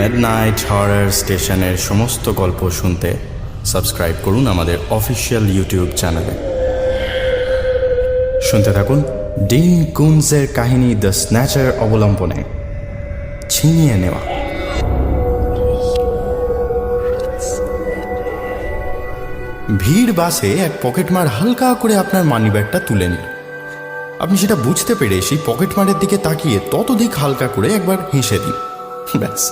Midnight horror স্টেশনের সমস্ত গল্প শুনতে সাবস্ক্রাইব করুন আমাদের অফিসিয়াল ইউটিউব চ্যানেলে। শুনতে থাকুন ডিন কুনজের কাহিনী দ্য স্ন্যাচার অবলম্বনে ছিনিয়ে নেওয়া। ভিড় বাসে এক পকেটমার হালকা করে আপনার মানিব্যাগটা তুলে নিল। আপনি সেটা বুঝতে পেরে সেই পকেটমারের দিকে তাকিয়ে ততোধিক হালকা করে একবার হেসে দিন। ব্যাস।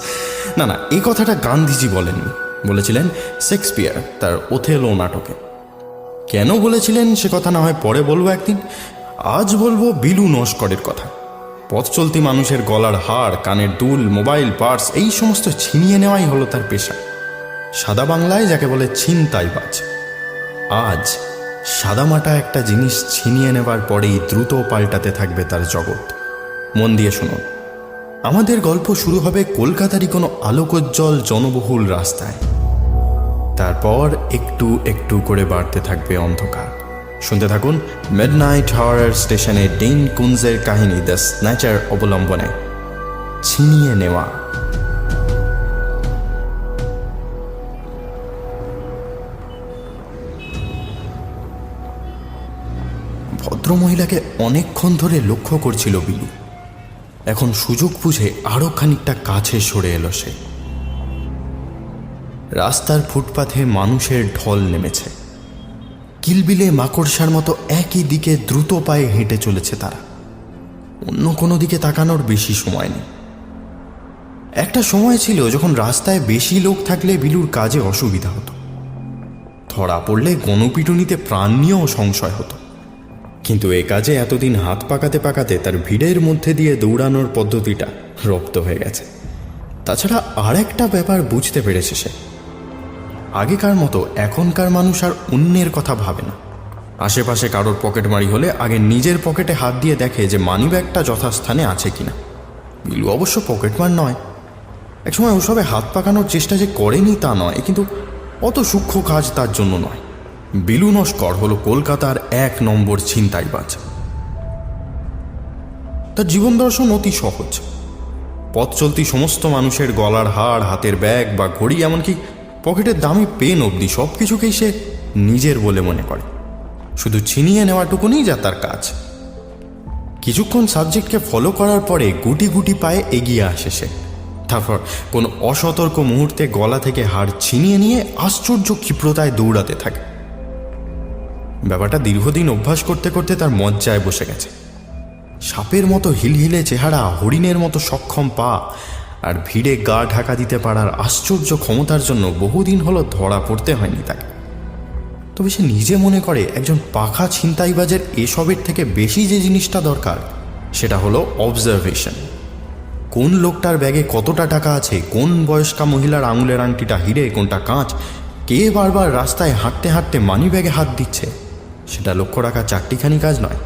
না, এই কথাটা গান্ধীজি বলেননি, বলেছিলেন শেক্সপিয়ার তার ওথেলো নাটকে। কেন বলেছিলেন সে কথা না হয় পরে বলবো একদিন। আজ বলবো বিলু নস্করের কথা। পথ চলতি মানুষের গলার হার, কানের দুল, মোবাইল, পার্স এই সমস্ত ছিনিয়ে নেওয়াই হলো তার পেশা। সাদা বাংলায় যাকে বলে ছিনতাইবাজ। আজ সাদামাটা একটা জিনিস ছিনিয়ে নেবার পরেই দ্রুত পাল্টাতে থাকবে তার জগৎ। মন দিয়ে শুনুন। আমাদের গল্প শুরু হবে কলকাতারই কোনো আলোকোজ্জ্বল জনবহুল রাস্তায়। তারপর একটু একটু করে বাড়তে থাকবে অন্ধকার। শুনতে থাকুন মিডনাইট হরর স্টেশনে ডিন কুনজের কাহিনী দ্য স্ন্যাচার অবলম্বনে ছিনিয়ে নেওয়া। ভদ্রমহিলাকে অনেকক্ষণ ধরে লক্ষ্য করছিল বিলু। এখন সুযোগ বুঝে আরো খানিকটা কাছে সরে এলো সে। রাস্তার ফুটপাথে মানুষের ঢল নেমেছে। কিলবিলে মাকড়সার মতো একই দিকে দ্রুত পায়ে হেঁটে চলেছে তারা। অন্য কোনো দিকে তাকানোর বেশি সময় নেই। একটা সময় ছিল যখন রাস্তায় বেশি লোক থাকলে বিলুর কাজে অসুবিধা হতো। ধরা পড়লে গণপিটুনিতে প্রাণ নিয়েও সংশয় হতো। কিন্তু এ কাজে এতদিন হাত পাকাতে পাকাতে তার ভিড়ের মধ্যে দিয়ে দৌড়ানোর পদ্ধতিটা রপ্ত হয়ে গেছে। তাছাড়া আর একটা ব্যাপার বুঝতে পেরেছে সে। আগেকার মতো এখনকার মানুষ আর অন্যের কথা ভাবে না। আশেপাশে কারোর পকেটমারি হলে আগে নিজের পকেটে হাত দিয়ে দেখে যে মানিব্যাগটা যথাস্থানে আছে কিনা। বিলু অবশ্য পকেটমার নয়। একসময় ওসবে হাত পাকানোর চেষ্টা যে করেনি তা নয়, কিন্তু অত সূক্ষ্ম কাজ তার জন্য নয়। বিলু নস্কর হলো কলকাতার 1 নম্বর ছিনতাইবাজ। তার জীবন দর্শন অতি সহজ। পথ চলতি সমস্ত মানুষের গলার হার, হাতের ব্যাগ বা ঘড়ি, এমনকি পকেটের দামি পেন অবধি সব কিছুকেই সে নিজের বলে মনে করে। শুধু ছিনিয়ে নেওয়াটুকুনি যা তার কাজ। কিছুক্ষণ সাবজেক্টকে ফলো করার পরে গুটি গুটি পায়ে এগিয়ে আসে সে। তারপর কোনো অসতর্ক মুহূর্তে গলা থেকে হার ছিনিয়ে নিয়ে আশ্চর্য ক্ষিপ্রতায় দৌড়াতে থাকে। ব্যাপারটা দীর্ঘদিন অভ্যাস করতে করতে তার মজ্জায় বসে গেছে। সাপের মতো হিলহিলে চেহারা, হরিণের মতো সক্ষম পা আর ভিড়ে গা ঢাকা দিতে পারার আশ্চর্য ক্ষমতার জন্য বহুদিন হলো ধরা পড়তে হয়নি তাকে। তবে সে নিজে মনে করে একজন পাখা ছিনতাইবাজের এসবের থেকে বেশি যে জিনিসটা দরকার সেটা হলো অবজারভেশন। কোন লোকটার ব্যাগে কতটা টাকা আছে, কোন বয়স্কা মহিলার আঙুলের আংটিটা হিরে, কোনটা কাঁচ, কে বারবার রাস্তায় হাঁটতে হাঁটতে মানি ব্যাগে হাত দিচ্ছে, সেটা লক্ষ্য রাখা চারটিখানি কাজ নয়।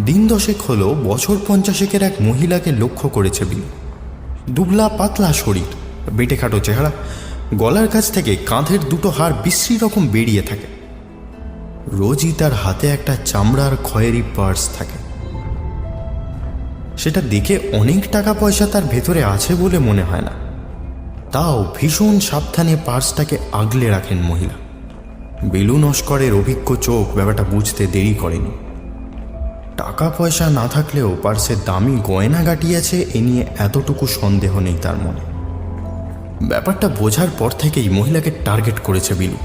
দিন 10 হলো বছর 50 এক মহিলাকে লক্ষ্য করেছে বিলু। দুবলা পাতলা শরীর, বেটে খাটো চেহারা, গলার কাছ থেকে কাঁধের দুটো হাড় বিশ্রী রকম বেরিয়ে থাকে। রোজই তার হাতে একটা চামড়ার খয়েরি পার্স থাকে। সেটা দেখে অনেক টাকা পয়সা তার ভেতরে আছে বলে মনে হয় না। তাও ভীষণ সাবধানে পার্সটাকে আগলে রাখেন মহিলা। বিলু নস্করের অভিজ্ঞ চোখ ব্যাপারটা বুঝতে দেরি করেনি। টাকা পয়সা না থাকলেও পার্সের দামি গয়না গাটিয়েছে এ নিয়ে এতটুকু সন্দেহ নেই তার মনে। ব্যাপারটা বোঝার পর থেকেই মহিলাকে টার্গেট করেছে বিলু।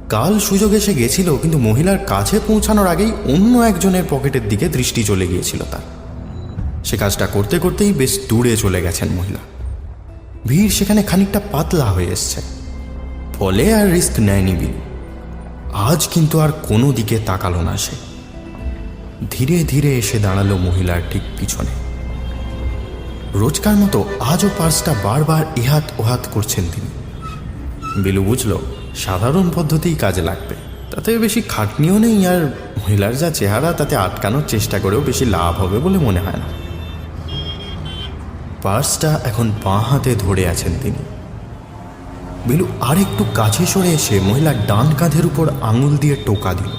কাল সুযোগ এসে গেছিল, কিন্তু মহিলার কাছে পৌঁছানোর আগেই অন্য একজনের পকেটের দিকে দৃষ্টি চলে গিয়েছিল তার। সে কাজটা করতে করতেই বেশ দূরে চলে গেছেন মহিলা। ভিড় সেখানে খানিকটা পাতলা হয়ে এসছে, ফলে আর রিস্ক নেয়নি বিলু। আজ কিন্তু আর কোনো দিকে তাকালো না সে। ধীরে ধীরে এসে দাঁড়ালো মহিলার ঠিক পিছনে। রোজকার মতো আজও পার্সটা বারবার এহাত ওহাত করছেন তিনি। বিলু বুঝল সাধারণ পদ্ধতিই কাজে লাগবে, তাতে বেশি খাটনিও নেই, আর মহিলার যা চেহারা তাতে আটকানোর চেষ্টা করেও বেশি লাভ হবে বলে মনে হয় না। পার্সটা এখন বাঁ হাতে ধরে আছেন তিনি। বিলু আর একটু কাছে সরে এসে মহিলার ডান কাঁধের উপর আঙুল দিয়ে টোকা দিল।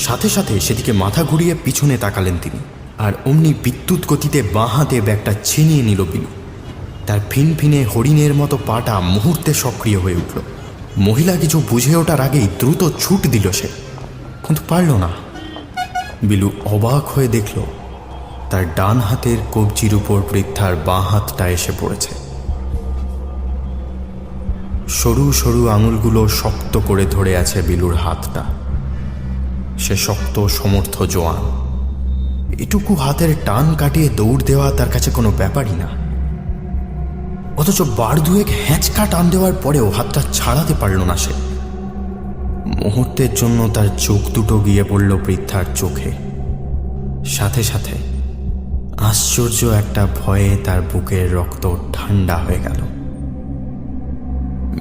সাথে সাথে সেদিকে মাথা ঘুরিয়ে পিছনে তাকালেন তিনি। আর অমনি বিদ্যুৎ গতিতে বাঁ হাতে ব্যাগটা ছিনিয়ে নিল বিলু। তার ফিনফিনে হরিণের মতো পাটা মুহূর্তে সক্রিয় হয়ে উঠল। মহিলা কিছু বুঝে ওঠার আগেই দ্রুত ছুট দিল সে, কিন্তু পারল না। বিলু অবাক হয়ে দেখল তার ডান হাতের কবজির উপর বৃদ্ধার বাঁ হাতটা এসে পড়েছে। সরু সরু আঙুলগুলো শক্ত করে ধরে আছে বিলুর হাতটা। সে শক্ত সমর্থ জোয়ান। এটুকু হাতের টান কাটিয়ে দৌড় দেওয়া তার কাছে কোনো ব্যাপারই না। অথচ বার দুয়েক হ্যাঁচকা টান দেওয়ার পরেও হাতটা ছাড়াতে পারল না সে। মুহূর্তের জন্য তার চোখ দুটো গিয়ে পড়ল বৃদ্ধার চোখে। সাথে সাথে আশ্চর্য একটা ভয়ে তার বুকের রক্ত ঠান্ডা হয়ে গেল।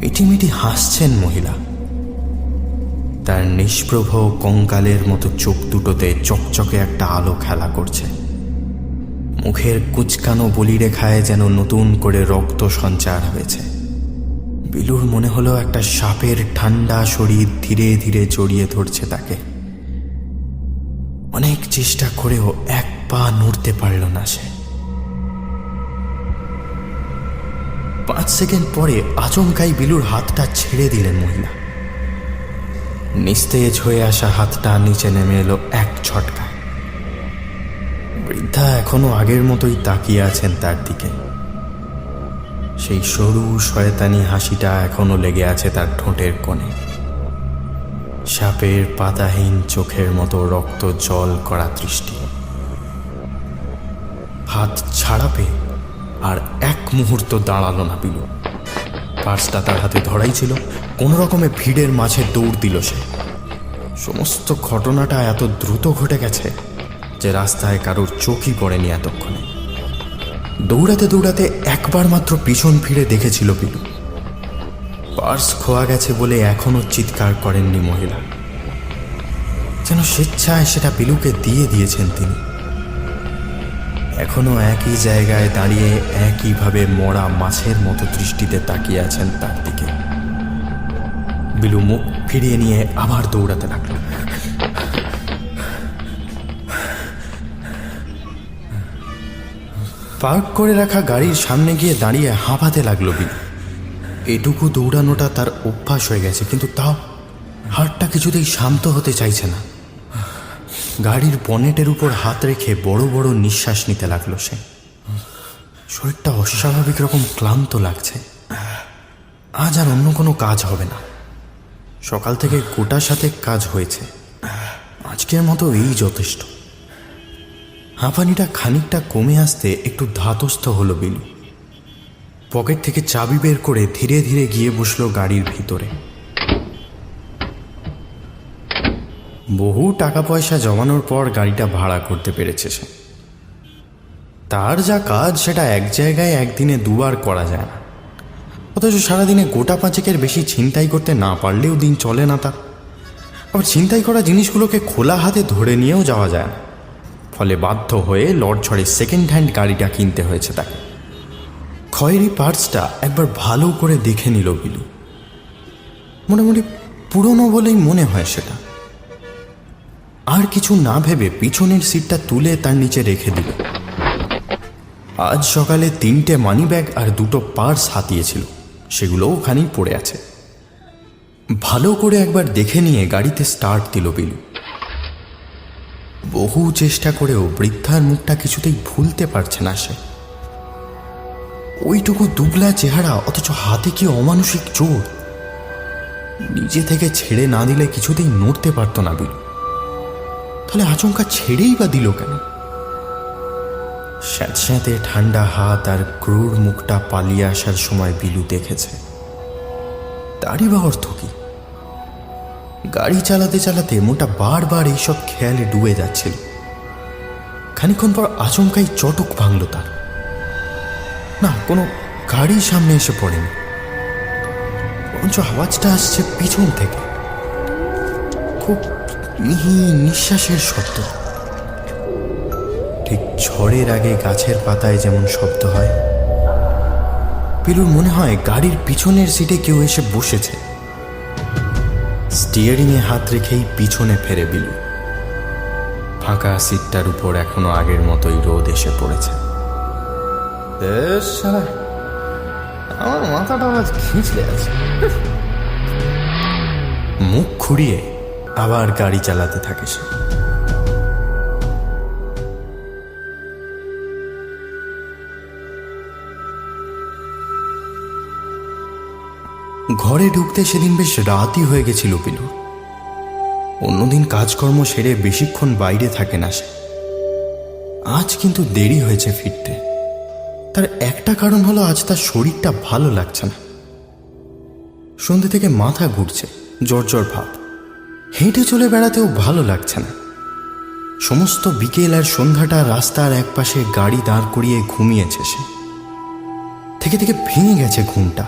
মিটিমিটি হাসছেন মহিলা। তার নিষ্প্রভ কঙ্কালের মতো চোখ দুটোতে চকচকে একটা আলো খেলা করছে। মুখের কুচকানো বলিরেখায় যেন নতুন করে রক্ত সঞ্চার হয়েছে। বিলুর মনে হলো একটা সাপের ঠান্ডা শরীর ধীরে ধীরে জড়িয়ে ধরছে তাকে। অনেক চেষ্টা করেও এক পা নড়তে পারল না সে। 5 সেকেন্ড পরে আচমকাই বিলুর হাতটা ছেড়ে দিলেন মহিলা। নিস্তেজ হয়ে আসা হাতটা নিচে নেমে এলো এক ঝটকা। বৃদ্ধা এখনো আগের মতোই তাকিয়ে আছেন তার দিকে। সেই সরু শয়তানি হাসিটা এখনো লেগে আছে তার ঠোঁটের কোণে। সাপের পাতাহীন চোখের মতো রক্ত জল করা দৃষ্টি। হাত ছাড়া পেয়ে আর এক মুহূর্ত দাঁড়ালো না বিলু। পার্সটা তার হাতে ধরাই ছিল। কোনো রকমে ভিড়ের মাঝে দৌড় দিল সে। সমস্ত ঘটনাটা এত দ্রুত ঘটে গেছে যে রাস্তায় কারোর চোখই পড়েনি এতক্ষণে। দৌড়াতে দৌড়াতে একবার মাত্র পিছন ফিরে দেখেছিল বিলু। পার্স খোয়া গেছে বলে এখনো চিৎকার করেননি মহিলা। যেন স্বেচ্ছায় সেটা বিলুকে দিয়ে দিয়েছেন তিনি। এখনো একই জায়গায় দাঁড়িয়ে একইভাবে মরা মাছের মতো দৃষ্টিতে তাকিয়ে আছেন তার দিকে। বিলু মুখ ফিরিয়ে নিয়ে আবার দৌড়াতে লাগল। পার্ক করে রাখা গাড়ির সামনে গিয়ে দাঁড়িয়ে হাঁপাতে লাগলো বিলু। এটুকু দৌড়ানোটা তার অভ্যাস হয়ে গেছে, কিন্তু তাও হাতটা কিছুতেই শান্ত হতে চাইছে না। গাড়ির বনেটের উপর হাত রেখে বড় বড় নিঃশ্বাস নিতে লাগলো সে। শরীরটা অস্বাভাবিক রকম ক্লান্ত লাগছে। আজ আর অন্য কোনো কাজ হবে না। সকাল থেকে গোটার সাথে কাজ হয়েছে, আজকের মতো এই যথেষ্ট। হাঁপানিটা খানিকটা কমে আসতে একটু ধাতস্থ হলো বিলু। পকেট থেকে চাবি বের করে ধীরে ধীরে গিয়ে বসলো গাড়ির ভিতরে। বহু টাকা পয়সা জমানোর পর গাড়িটা ভাড়া করতে পেরেছে সে। তার যা কাজ সেটা এক জায়গায় একদিনে দুবার করা যায় না। অথচ সারাদিনে গোটা 5 বেশি ছিনতাই করতে না পারলেও দিন চলে না তার। আবার ছিনতাই করা জিনিসগুলোকে খোলা হাতে ধরে নিয়েও যাওয়া যায় না। ফলে বাধ্য হয়ে লড়ছড়ে সেকেন্ড হ্যান্ড গাড়িটা কিনতে হয়েছে তাকে। খয়েরি পার্টসটা একবার ভালো করে দেখে নিল বিলু। মোটামুটি পুরনো বলেই মনে হয় সেটা। আর কিছু না ভেবে পিছনের সিটটা তুলে তার নিচে রেখে দিল। আজ সকালে 3টে মানি ব্যাগ আর 2টো পার্স হাতিয়েছিল, সেগুলো ওখানেই পড়ে আছে। ভালো করে একবার দেখে নিয়ে গাড়িতে স্টার্ট দিল বিলু। বহু চেষ্টা করেও বৃদ্ধার মুখটা কিছুতেই ভুলতে পারছে না সে। ওইটুকু দুবলা চেহারা, অথচ হাতে কি অমানুষিক জোর। নিজে থেকে ছেড়ে না দিলে কিছুতেই নড়তে পারত না বিলু। তাহলে আচমকা ছেড়েই বা দিল কেন? স্যাঁতস্যাঁতে ঠান্ডা হাত আর ক্রূর মুখটা পালিয়ে আসার সময় বিলু দেখেছে। তারই বা অর্থ কি? গাড়ি চালাতে চালাতে মোটা বারবার এইসব খেয়ালে ডুবে যাচ্ছিল। খানিকক্ষণ পর আচমকাই চটক ভাঙল তার। না, কোনো গাড়ি সামনে এসে পড়েনি, বরঞ্চ আওয়াজটা আসছে পিছন থেকে। খুব মিহি নিঃশ্বাসের শব্দ, ঠিক ঝড়ের আগে গাছের পাতায় যেমন শব্দ হয়। বিলুর মনে হয় গাড়ির পিছনের সিটে কেউ এসে বসেছে। স্টিয়ারিংয়ে হাত রেখেই পিছনে ফেরে বিলু। ফাঁকা সিটটার উপর এখনো আগের মতোই রোদ এসে পড়েছে। আমার মাথাটা আজ খিঁচড়ে আছে। মুখ খুঁড়িয়ে আবার গাড়ি চালাতে থাকে সে। ঘরে ঢুকতে সেদিন বেশ রাতই হয়ে গেছিল পিলুর। অন্যদিন কাজকর্ম সেরে বেশিক্ষণ বাইরে থাকে না সে। আজ কিন্তু দেরি হয়েছে ফিরতে। তার একটা কারণ হলো আজ তার শরীরটা ভালো লাগছে না। সন্ধ্যে থেকে মাথা ঘুরছে, জ্বর জ্বর ভাব। হেঁটে চলে বেড়াতেও ভালো লাগছে না। সমস্ত বিকেল আর সন্ধ্যাটা রাস্তার একপাশে গাড়ি দাঁড় করিয়ে ঘুমিয়েছে সে। থেকে থেকে ভেঙে গেছে ঘুমটা।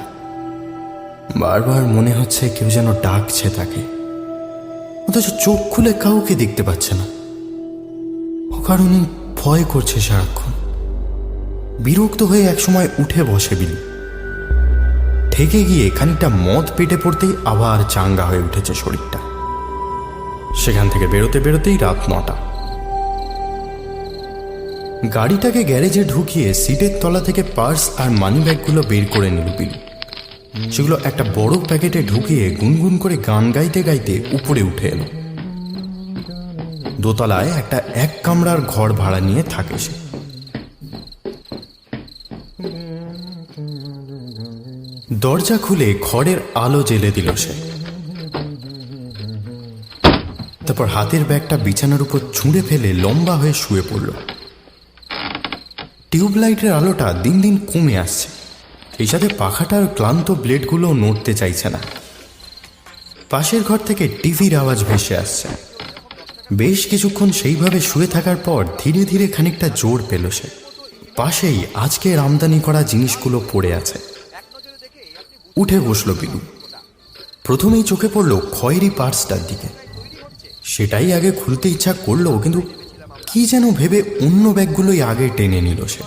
বারবার মনে হচ্ছে কেউ যেন ডাকছে তাকে, অথচ চোখ খুলে কাউকে দেখতে পাচ্ছে না। ও কারণে ভয় করছে সারাক্ষণ। বিরক্ত হয়ে একসময় উঠে বসে বিলু। ঠেকে গিয়ে খানিকটা মদ পেটে পড়তেই আবার চাঙ্গা হয়ে উঠেছে শরীরটা। সেখান থেকে বেরোতে বেরোতেই রাত 9টা। গাড়িটাকে গ্যারেজে ঢুকিয়ে সিটের তলা থেকে পার্স আর মানি ব্যাগগুলো বের করে নিল বিলু। সেগুলো একটা বড় প্যাকেটে ঢুকিয়ে গুনগুন করে গান গাইতে গাইতে উপরে উঠে এলো। দোতলায় একটা 1 কামরার ঘর ভাড়া নিয়ে থাকে সে। দরজা খুলে ঘরের আলো জ্বেলে দিল সে। তারপর হাতের ব্যাগটা বিছানার উপর ছুঁড়ে ফেলে লম্বা হয়ে শুয়ে পড়ল। টিউবলাইটের আলোটা দিন দিন কমে আসছে। এই সাথে পাখাটার ক্লান্ত ব্লেডগুলো নড়তে চাইছে না। পাশের ঘর থেকে টিভির আওয়াজ ভেসে আসছে। বেশ কিছুক্ষণ সেইভাবে শুয়ে থাকার পর ধীরে ধীরে খানিকটা জোর পেল সে। পাশেই আজকের আমদানি করা জিনিসগুলো পড়ে আছে। উঠে বসল বিলু। প্রথমেই চোখে পড়ল খয়েরি পার্সটার দিকে। সেটাই আগে খুলতে ইচ্ছা করলো, কিন্তু কি যেন ভেবে অন্য ব্যাগগুলোই আগে টেনে নিল সে।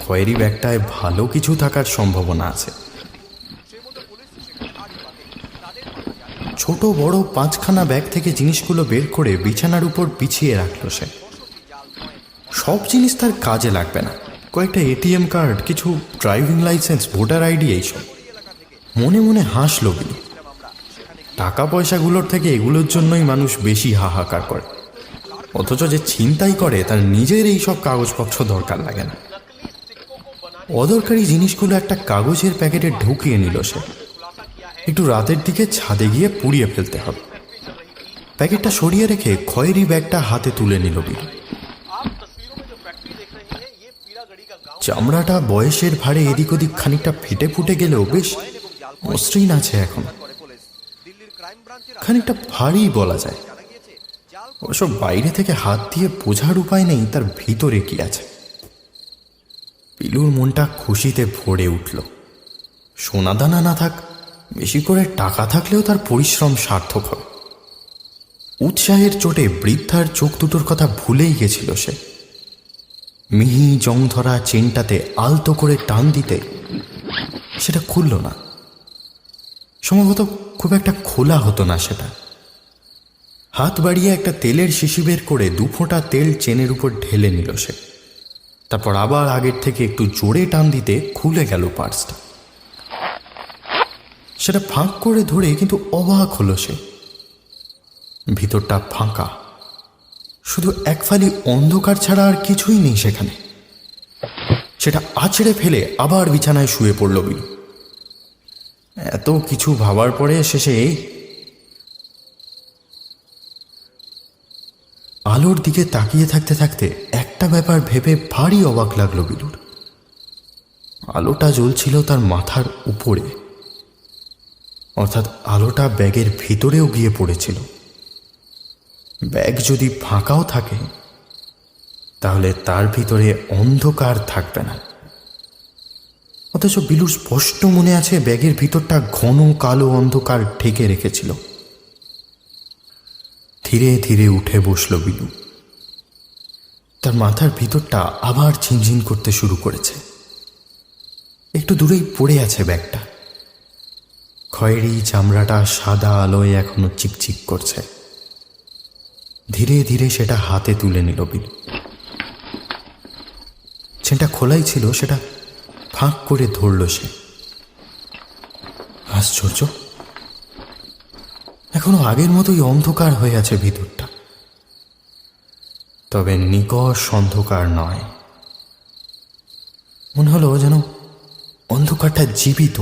খয়েরি ব্যাগটায় ভালো কিছু থাকার সম্ভাবনা আছে। ছোট বড় 5খানা ব্যাগ থেকে জিনিসগুলো বের করে বিছানার উপর বিছিয়ে রাখল সে। সব জিনিস তার কাজে লাগবে না। কয়েকটা এটিএম কার্ড, কিছু ড্রাইভিং লাইসেন্স, ভোটার আইডি, এইসব। মনে মনে হাসল বিলু। টাকা পয়সাগুলোর থেকে এগুলোর জন্যই মানুষ বেশি হাহাকার করে, অথচ যে ছিনতাই করে তার নিজের এইসব কাগজপত্র দরকার লাগে না। অদরকারি জিনিসগুলো একটা কাগজের প্যাকেটে ঢুকিয়ে নিল সে। একটু রাতের দিকে ছাদে গিয়ে পুড়িয়ে ফেলতে হবে। প্যাকেটটা সরিয়ে রেখে খয়েরি ব্যাগটা হাতে তুলে নিল বিলু। চামড়াটা বয়সের ভারে এদিক ওদিক খানিকটা ফেটে ফুটে গেলেও বেশ মসৃণ আছে এখন। খানিকটা ভারী বলা যায়। অবশ্য বাইরে থেকে হাত দিয়ে বোঝার উপায় নেই তার ভিতরে কি আছে। পিলুর মনটা খুশিতে ভরে উঠল। সোনাদানা না থাক, বেশি করে টাকা থাকলেও তার পরিশ্রম সার্থক হবে। উৎসাহের চোটে বৃদ্ধার চোখ দুটোর কথা ভুলেই গেছিল সে। মিহি জং ধরা চেনটাতে আলতো করে টান দিতে সেটা খুলল না। সম্ভবত খুব একটা খোলা হতো না সেটা। হাত বাড়িয়ে একটা তেলের শিশি বের করে 2 ফোঁটা তেল চেনের উপর ঢেলে নিল সে। তারপর আবার আগের থেকে একটু জোরে টান দিতে খুলে গেল পার্সটা। সেটা ফাঁক করে ধরে কিন্তু অবাক হলো সে। ভিতরটা ফাঁকা, শুধু এক ফালি অন্ধকার ছাড়া আর কিছুই নেই সেখানে। সেটা আছড়ে ফেলে আবার বিছানায় শুয়ে পড়ল বিলু। এত কিছু ভাবার পরে শেষে আলোর দিকে তাকিয়ে থাকতে থাকতে একটা ব্যাপার ভেবে ভারী অবাক লাগলো বিলুর। আলোটা জ্বলছিল তার মাথার উপরে, অর্থাৎ আলোটা ব্যাগের ভিতরেও গিয়ে পড়েছিল। ব্যাগ যদি ফাঁকাও থাকে তাহলে তার ভিতরে অন্ধকার থাকবে না। অথচ বিলুর স্পষ্ট মনে আছে ব্যাগের ভিতরটা ঘন কালো অন্ধকার ঢেকে রেখেছিল। ধীরে ধীরে উঠে বসল বিলু। তার মাথার ভিতরটা আবার ঝিনঝিন করতে শুরু করেছে। একটু দূরেই পড়ে আছে ব্যাগটা। খয়েরি চামড়াটা সাদা আলোয় এখনো চিকচিক করছে। ধীরে ধীরে সেটা হাতে তুলে নিল বিলু। চেনটা খোলাই ছিল, সেটা ফাঁক করে ধরল সে। আশ্চর্য, এখনো আগের মতোই অন্ধকার হয়ে আছে ভিতরটা, তবে নিকষ অন্ধকার নয়। মনে হলো যেন অন্ধকারটা জীবিত।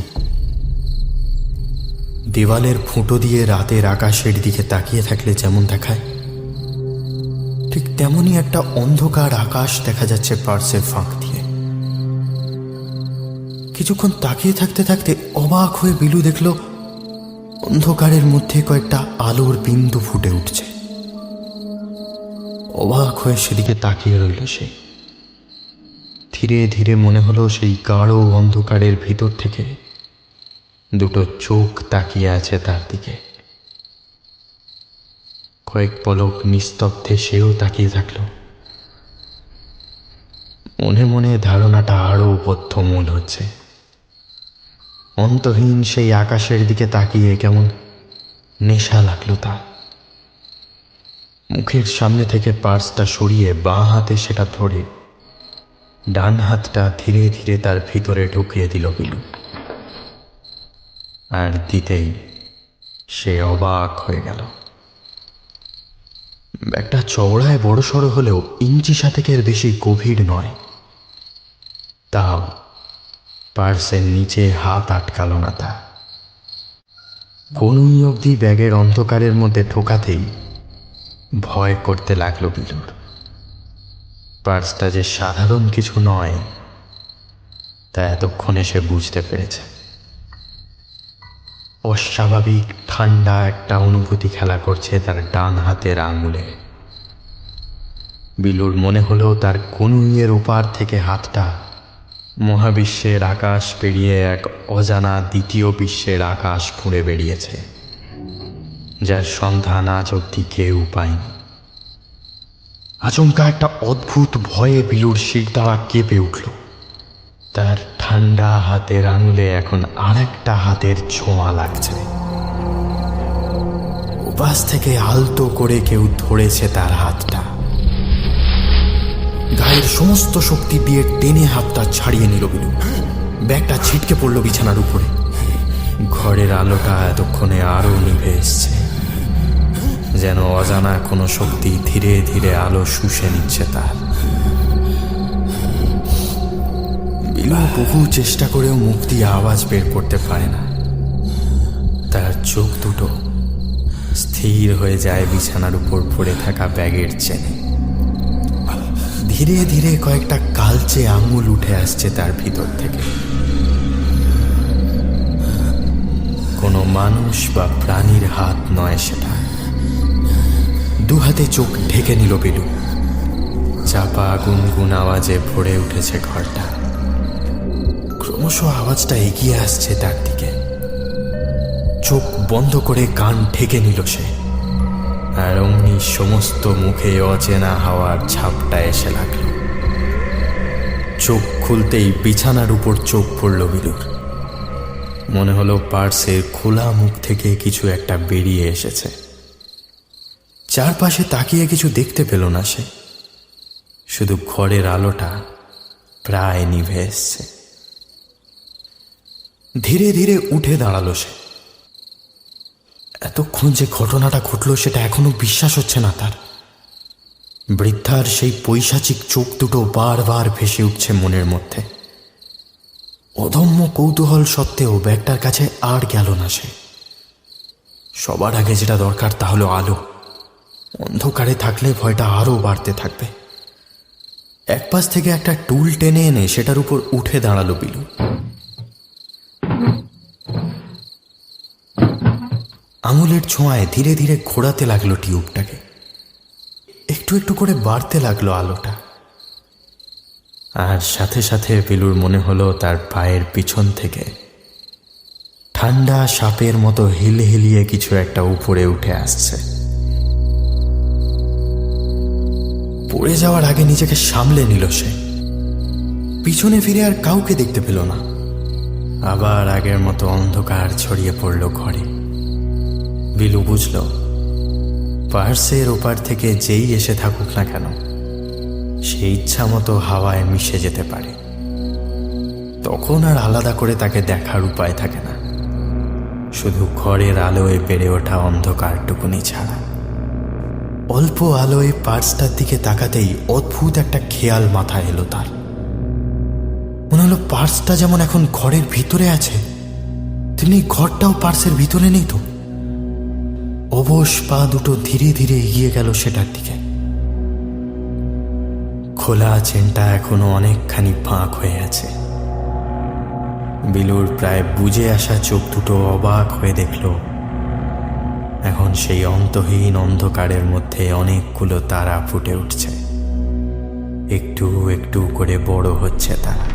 দেওয়ালের ফুটো দিয়ে রাতের আকাশের দিকে তাকিয়ে থাকলে যেমন দেখায়, ঠিক তেমনই একটা অন্ধকার আকাশ দেখা যাচ্ছে পার্সের ফাঁক দিয়ে। কিছুক্ষণ তাকিয়ে থাকতে থাকতে অবাক হয়ে বিলু দেখল অন্ধকারের মধ্যে কয়েকটা আলোর বিন্দু ফুটে উঠছে। অবাক হয়ে সেদিকে তাকিয়ে রইল সে। ধীরে ধীরে মনে হলো সেই গাঢ় অন্ধকারের ভিতর থেকে দুটো চোখ তাকিয়ে আছে তার দিকে। কয়েক পলক নিস্তব্ধে সেও তাকিয়ে থাকল। মনে মনে ধারণাটা আরো বদ্ধমূল হচ্ছে। অন্তহীন সেই আকাশের দিকে তাকিয়ে কেমন নেশা লাগলো তার। মুখের সামনে থেকে পার্সটা সরিয়ে বাঁ হাতে সেটা ধরে ডান হাতটা ধীরে ধীরে তার ভিতরে ঢুকিয়ে দিল বিলু। আর দিতেই সে অবাক হয়ে গেল। ব্যাগটা চওড়ায় বড়সড় হলেও ইঞ্চি সাতেকের বেশি গভীর নয়। তাও পার্সের নিচে হাত আটকাল না তা। কোনই অবধি ব্যাগের অন্ধকারের মধ্যে ঢোকাতেই ভয় করতে লাগলো বিলুর। পার্সটা যে সাধারণ কিছু নয় তা এতক্ষণে সে বুঝতে পেরেছে। অস্বাভাবিক ঠান্ডা একটা অনুভূতি খেলা করছে তার ডান হাতের আঙুলে। বিলুর মনে হলো তার কনুইয়ের ওপার থেকে হাতটা মহাবিশ্বের আকাশ পেরিয়ে এক অজানা দ্বিতীয় বিশ্বের আকাশ ফুঁড়ে বেরিয়েছে, যার সন্ধান আজ অব্দি কেউ পায়নি। আচমকা একটা অদ্ভুত ভয়ে বিলুর শিরদাঁড়া কেঁপে উঠল। তার ঠান্ডা হাতের আঙুলে এখন আরেকটা হাতের ছোঁয়া লাগছে। উপাস থেকে আলতো করে কেউ ধরেছে তার হাতটা। গায়ের সমস্ত শক্তি দিয়ে টেনে হাতটা ছাড়িয়ে নিল বিলু। ব্যাগটা ছিটকে পড়ল বিছানার উপরে। ঘরের আলোটা এতক্ষণে আরো নিভে এসছে, যেন অজানা কোনো শক্তি ধীরে ধীরে আলো শুষে নিচ্ছে তার। বিলু বহু চেষ্টা করেও মুখ দিয়ে আওয়াজ বের করতে পারে না। তার চোখ দুটো স্থির হয়ে যায় বিছানার উপর পড়ে থাকা ব্যাগের চেনে। ধীরে ধীরে কয়েকটা কালচে আঙুল উঠে আসছে তার ভিতর থেকে। কোনো মানুষ বা প্রাণীর হাত নয় সেটা। দু হাতে চোখ ঢেকে নিল বিলু। চাপা গুনগুন আওয়াজে ভরে উঠেছে ঘরটা। ক্রমশ আওয়াজটা এগিয়ে আসছে তার দিকে। চোখ বন্ধ করে কান ঢেকে নিল সে। আর অমনি সমস্ত মুখে অচেনা হাওয়ার ছাপটা এসে লাগল। চোখ খুলতেই বিছানার উপর চোখ পড়ল বিলুর। মনে হলো পার্সের খোলা মুখ থেকে কিছু একটা বেরিয়ে এসেছে। চারপাশে তাকিয়ে কিছু দেখতে পেল না সে। শুধু ঘরের আলোটা প্রায় নিভে এসছে। ধীরে ধীরে উঠে দাঁড়ালো সে। এতক্ষণ যে ঘটনাটা ঘটল সেটা এখনো বিশ্বাস হচ্ছে না তার। বৃদ্ধার সেই পৈশাচিক চোখ দুটো বারবার ভেসে উঠছে মনের মধ্যে। অদম্য কৌতূহল সত্ত্বেও ব্যাগটার কাছে আর গেল না সে। সবার আগে যেটা দরকার তা হলো আলো। অন্ধকারে থাকলে ভয়টা আরো বাড়তে থাকবে। এক পাশ থেকে একটা টুল টেনে এনে সেটার উপর উঠে দাঁড়ালো বিলু। আঙুলের ছোঁয়ায় ধীরে ধীরে ঘোরাতে লাগলো টিউবটাকে। একটু একটু করে বাড়তে লাগলো আলোটা। আর সাথে সাথে বিলুর মনে হলো তার পায়ের পিছন থেকে ঠান্ডা সাপের মতো হিলহিলিয়ে কিছু একটা উপরে উঠে আসছে। পড়ে যাওয়ার আগে নিজেকে সামলে নিল সে। পিছনে ফিরে আর কাউকে দেখতে পেল না। আবার আগের মতো অন্ধকার ছড়িয়ে পড়ল ঘরে। বিলু বুঝল পার্সের ওপার থেকে যেই এসে থাকুক না কেন, সে ইচ্ছা মতো হাওয়ায় মিশে যেতে পারে। তখন আর আলাদা করে তাকে দেখার উপায় থাকে না, শুধু ঘরের আলোয় বেড়ে ওঠা অন্ধকারটুকুনি ছাড়া। অল্প আলোয় পার্সটার দিকে তাকাতেই অদ্ভুত একটা খেয়াল মাথায় এলো তার। মনে হলো পার্সটা যেমন এখন ঘরের ভিতরে আছে, তেমনি ঘরটাও পার্সের ভিতরে নেই তো। অবশ পা দুটো ধীরে ধীরে এগিয়ে গেল সেটার দিকে। খোলা চেনটা এখনো অনেকখানি ফাঁক হয়ে আছে। বিলুর প্রায় বুজে আসা চোখ দুটো অবাক হয়ে দেখল এখন সেই অন্তহীন অন্ধকারের মধ্যে অনেকগুলো তারা ফুটে উঠছে, একটু একটু করে বড় হচ্ছে তারা।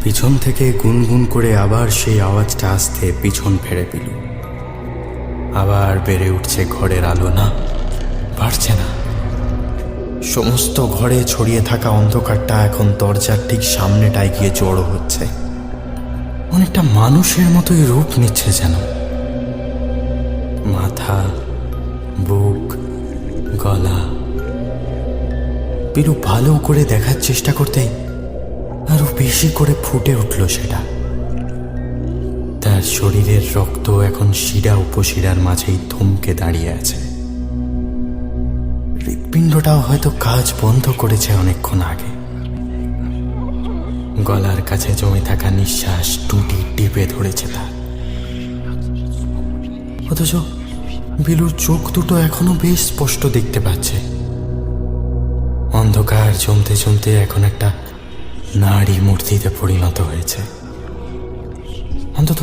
পিছন থেকে গুনগুন করে আবার সেই আওয়াজটা আসতে পিছন ফেরে বিলু। আবার বেড়ে উঠছে ঘরের আলো। না, বাড়ছে না। সমস্ত ঘরে ছড়িয়ে থাকা অন্ধকারটা এখন দরজার ঠিক সামনেটায় গিয়ে জড়ো হচ্ছে। অনেকটা মানুষের মতোই রূপ নিচ্ছে যেন। মাথা, বুক, গলা। বিলু ভালো করে দেখার চেষ্টা করতেই আরো বেশি করে ফুটে উঠল সেটা। তার শরীরের রক্ত এখন শিরা উপশিরার মাঝেই থমকে দাঁড়িয়ে আছে। হৃৎপিণ্ডটাও হয়তো কাজ বন্ধ করেছে অনেকক্ষণ আগে। গলার কাছে জমে থাকা নিঃশ্বাস টুটি টিপে ধরেছে তার। অথচ বিলুর চোখ দুটো এখনো বেশ স্পষ্ট দেখতে পাচ্ছে। অন্ধকার জমতে জমতে এখন একটা নারী মূর্তিতে পরিণত হয়েছে। অন্তত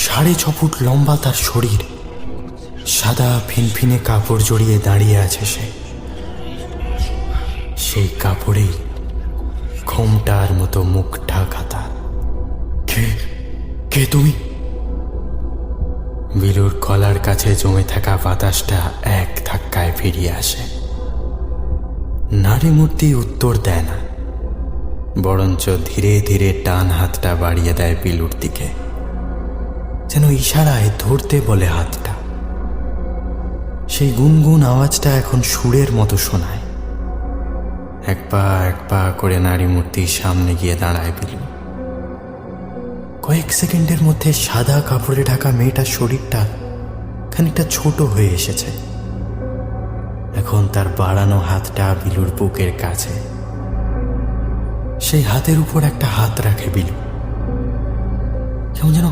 6.5 ফুট লম্বা তার শরীর। সাদা ফিনফিনে কাপড় জড়িয়ে দাঁড়িয়ে আছে সে। সেই কাপড়েই ঘোমটার মতো মুখ ঢাকা তার। কে তুমি? বিলুর গলার কাছে জমে থাকা বাতাসটা এক ধাক্কায় ফিরিয়ে আসে। নারী মূর্তি উত্তর দেয় না, বরঞ্চ ধীরে ধীরে ডান হাতটা বাড়িয়ে দেয় বিলুর দিকে, যেন ইশারায় ধরতে বলে হাতটা। সেই গুনগুন আওয়াজটা এখন সুরের মতো শোনায়। এক পা করে নারী মূর্তির সামনে গিয়ে দাঁড়ায় বিলু। কয়েক সেকেন্ডের মধ্যে সাদা কাপড়ে ঢাকা মেয়েটার শরীরটা খানিকটা ছোট হয়ে এসেছে। এখন তার বাড়ানো হাতটা বিলুর বুকের কাছে। সেই হাতের উপর একটা হাত রাখে বিলু। কেমন যেন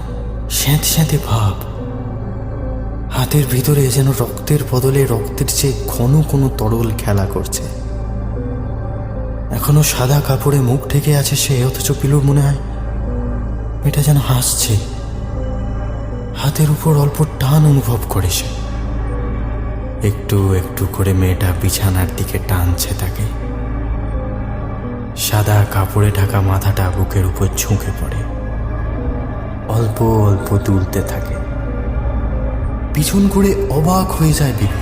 স্যাঁতে স্যাঁতে ভাব। হাতের ভিতরে যেন রক্তের বদলে রক্তের চেয়ে ঘন কোনো তরল খেলা করছে। এখনো সাদা কাপড়ে মুখ ঢেকে আছে সে, অথচ বিলুর মনে হয় এটা যেন হাসছে। হাতের উপর অল্প টান অনুভব করে সে। একটু একটু করে মেয়েটা বিছানার দিকে টানছে তাকে। সাদা কাপড়ে ঢাকা মাথাটা বুকের উপর ঝুঁকে পড়ে, অল্প অল্প দুলতে থাকে। পিছন করে অবাক হয়ে যায় বিলু।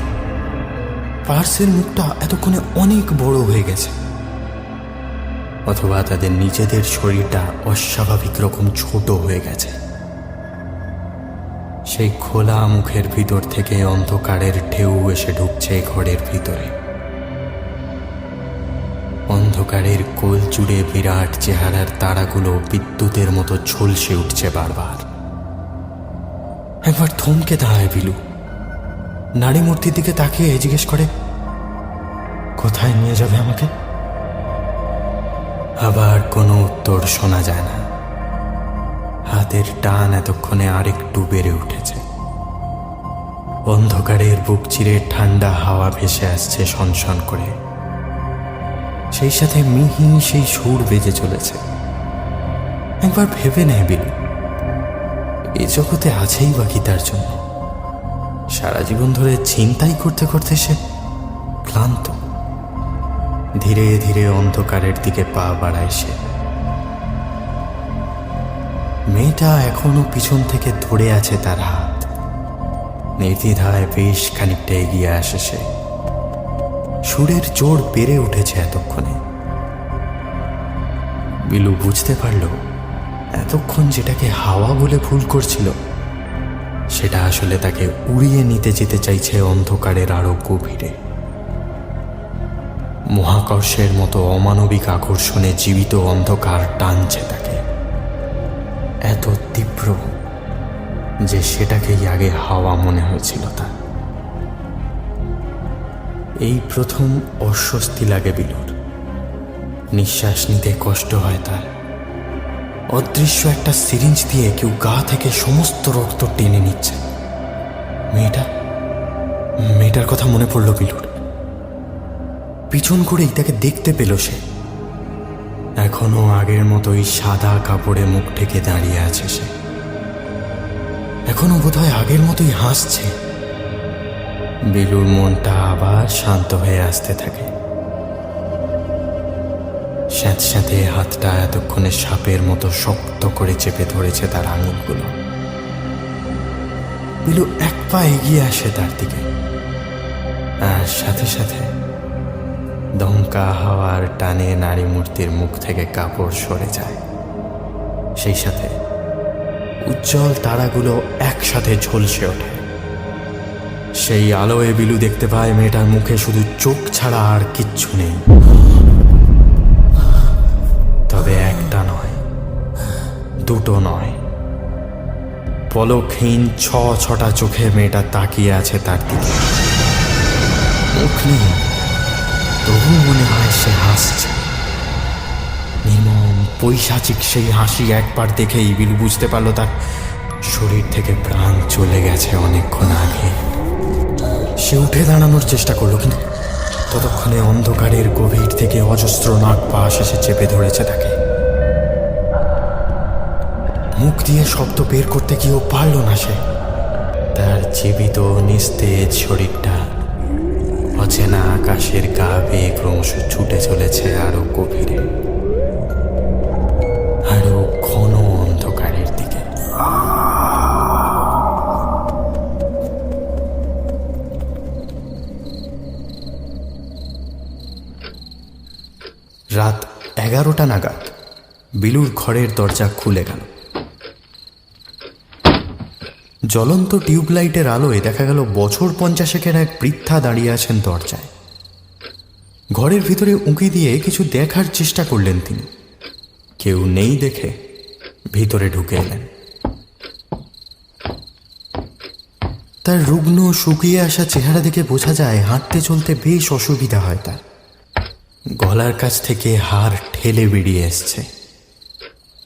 পার্সের মুখটা এতক্ষণে অনেক বড় হয়ে গেছে, অথবা তাদের নিজেদের শরীরটা অস্বাভাবিক রকম ছোট হয়ে গেছে। সেই খোলা মুখের ভিতর থেকে অন্ধকারের ঢেউ এসে ঢুকছে ঘরের ভিতরে। অন্ধকারের কোল জুড়ে বিরাট চেহারার তারাগুলো বিদ্যুতের মতো ঝলসে উঠছে বারবার। একবার থমকে দাঁড়ায় বিলু। নারী মূর্তির দিকে তাকিয়ে জিজ্ঞেস করে, কোথায় নিয়ে যাবে আমাকে? আবার কোনো উত্তর শোনা যায় না। হাতের টান এতক্ষণে আরেকটু বেড়ে উঠেছে। অন্ধকারের বুক চিরে ঠান্ডা হাওয়া ভেসে আসছে সনসন করে। সেই সাথে মিহি সেই সুর বেজে চলেছে। একবার ভেবে নেয় বিলু, এ জগতে আছেই বাকি তার জন্য। সারা জীবন ধরে চিন্তাই করতে করতে সে ক্লান্ত। ধীরে ধীরে অন্ধকারের দিকে পা বাড়ায় সে। মেয়েটা এখনো পিছন থেকে ধরে আছে তার হাত। নির্দ্বিধায় বেশ খানিকটা এগিয়ে আসে সে। সুরের জোর বেড়ে উঠেছে এতক্ষণে। বিলু বুঝতে পারল এতক্ষণ যেটাকে হাওয়া বলে ভুল করছিল, সেটা আসলে তাকে উড়িয়ে নিতে যেতে চাইছে অন্ধকারের আরো গভীরে। মহাকর্ষের মতো অমানবিক আকর্ষণে জীবিত অন্ধকার টানছে তাকে, এত তীব্র যে সেটাকেই আগে হাওয়া মনে হয়েছিল তার। এই প্রথম অস্বস্তি লাগে বিলুর। নিঃশ্বাস নিতে কষ্ট হয় তার। অদৃশ্য একটা সিরিঞ্জ দিয়ে কেউ গা থেকে সমস্ত রক্ত টেনে নিচ্ছে। মেয়েটার কথা মনে পড়ল বিলুর। পিছন করেই তাকে দেখতে পেল সে। এখনো আগের মতোই সাদা কাপড়ে মুখ ঢেকে দাঁড়িয়ে আছে সে। এখনো বোধহয় আগের মতোই হাসছে। বিলুর মনটা আবার শান্ত হয়ে আসতে থাকে। স্যাঁতস্যাঁতে হাতটা এতক্ষণে সাপের মতো শক্ত করে চেপে ধরেছে তার আঙুলগুলো। বিলু এক পা এগিয়ে আসে তার দিকে, আর সাথে সাথে দমকা হাওয়ার টানে নারী মূর্তির মুখ থেকে কাপড় সরে যায়। সেই সাথে উজ্জ্বল তারাগুলো একসাথে ঝলসে ওঠে। সেই আলোয় বিলু দেখতে পায় মেয়েটার মুখে শুধু চোখ ছাড়া আর কিচ্ছু নেই। তবে একটা নয়, দুটো নয়, পলকহীন ছটা চোখে মেয়েটা তাকিয়ে আছে তার দিকে। মুখ নেই, তবু মনে হয় সে হাসছে। নির্মম পৈশাচিক সেই হাসি একবার দেখেই বিলু বুঝতে পারল তার শরীর থেকে প্রাণ চলে গেছে অনেকক্ষণ আগে। সে উঠে দাঁড়ানোর চেষ্টা করলো, কিন্তু ততক্ষণে অন্ধকারের গভীর থেকে অজস্র নাগ পাশ এসে চেপে ধরেছে তাকে। মুখ দিয়ে শব্দ বের করতে গিয়েও পারল না সে। তার জীবিত নিস্তেজ শরীরটা অচেনা আকাশের গা বেয়ে ক্রমশ ছুটে চলেছে আরো গভীরে, আরো ঘন অন্ধকারের দিকে। রাত 11টা নাগাদ বিলুর ঘরের দরজা খুলে গেল। জ্বলন্ত টিউবলাইটের আলোয় দেখা গেল বছর 50-এর এক বৃদ্ধা দাঁড়িয়ে আছেন দরজায়। ঘরের ভিতরে উঁকি দিয়ে কিছু দেখার চেষ্টা করলেন তিনি। কেউ নেই দেখে ভিতরে ঢুকে এলেন। তার রুগ্ন শুকিয়ে আসা চেহারা দেখে বোঝা যায় হাঁটতে চলতে বেশ অসুবিধা হয় তার। গলার কাছ থেকে হাড় ঠেলে বেরিয়ে এসছে।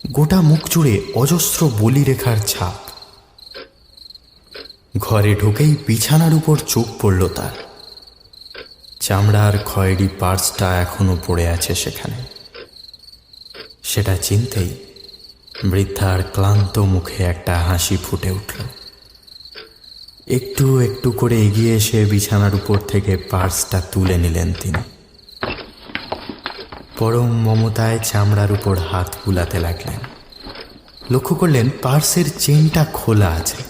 গোটা মুখ জুড়ে অজস্র বলিরেখার ছাপ। ঘরে ঢুকেই বিছানার উপর চোখ পড়ল তার। চামড়ার খয়েরি পার্সটা এখনো পড়ে আছে সেখানে। সেটা চিনতেই বৃদ্ধার ক্লান্ত মুখে একটা হাসি ফুটে উঠল। একটু একটু করে এগিয়ে এসে বিছানার উপর থেকে পার্সটা তুলে নিলেন তিনি। পরম মমতায় চামড়ার উপর হাত বুলাতে লাগলেন। লক্ষ্য করলেন পার্সের চেনটা খোলা আছে।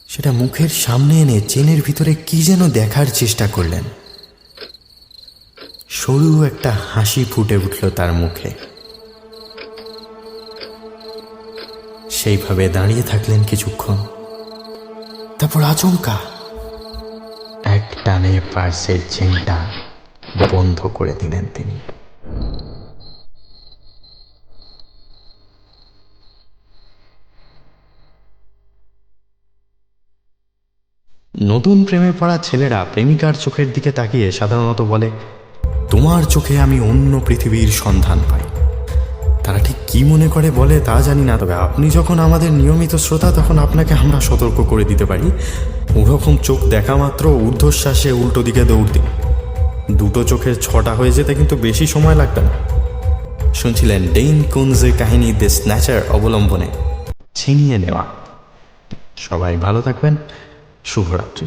সেটা মুখের সামনে এনে চেনের ভিতরে কি যেন দেখার চেষ্টা করলেন। সরু একটা হাসি ফুটে উঠল তার মুখে। সেইভাবে দাঁড়িয়ে থাকলেন কিছুক্ষণ। তারপর আচমকা এক টানে পার্সের চেনটা বন্ধ করে দিলেন তিনি। নতুন প্রেমে পড়া ছেলেরা প্রেমিকার চোখের দিকে তাকিয়ে সাধারণত বলে, তোমার চোখে আমি অন্য পৃথিবীর সন্ধান পাই। তারা ঠিক কি মনে করে বলে তা জানি না, তবে আপনি যখন আমাদের নিয়মিত শ্রোতা তখন আপনাকে আমরা সতর্ক করে দিতে পারি, ওরকম চোখ দেখা মাত্র ঊর্ধ্বশ্বাসে উল্টো দিকে দৌড় দিন। দুটো চোখের 6টা হয়ে যেতে কিন্তু বেশি সময় লাগবে না। শুনছিলেন ডেইন কুনজের কাহিনী দ্য স্ন্যাচার অবলম্বনে ছিনিয়ে নেওয়া। সবাই ভালো থাকবেন। শুভরাত্রি।